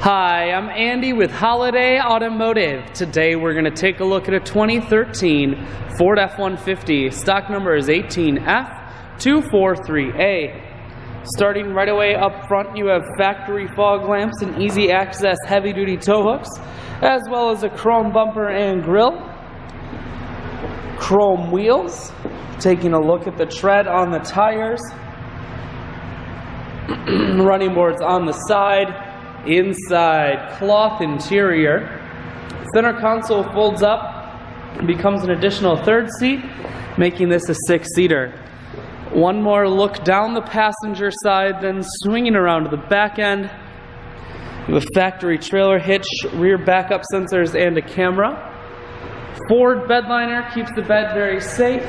Hi, I'm Andy with Holiday Automotive. Today we're going to take a look at a 2013 Ford F-150. Stock number is 18F243A. Starting right away up front, you have factory fog lamps and easy access heavy-duty tow hooks, as well as a chrome bumper and grille. Chrome wheels. Taking a look at the tread on the tires. Running boards on the side. Inside, cloth interior. Center console folds up and becomes an additional third seat, making this a six-seater. One more look down the passenger side, then swinging around to the back end. You have a factory trailer hitch, rear backup sensors, and a camera. Ford bedliner keeps the bed very safe.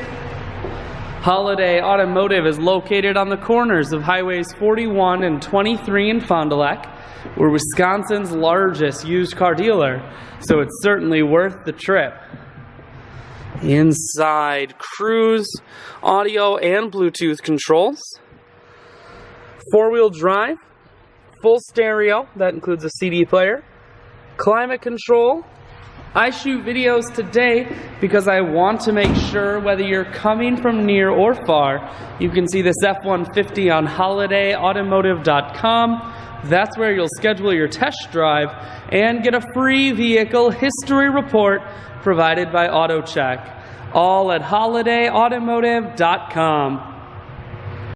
Holiday Automotive is located on the corners of Highways 41 and 23 in Fond du Lac. We're Wisconsin's largest used car dealer, so it's certainly worth the trip. Inside, cruise, audio and Bluetooth controls. Four-wheel drive, full stereo, that includes a CD player. Climate control. I shoot videos today because I want to make sure whether you're coming from near or far, you can see this F-150 on holidayautomotive.com. That's where you'll schedule your test drive and get a free vehicle history report provided by AutoCheck. All at holidayautomotive.com.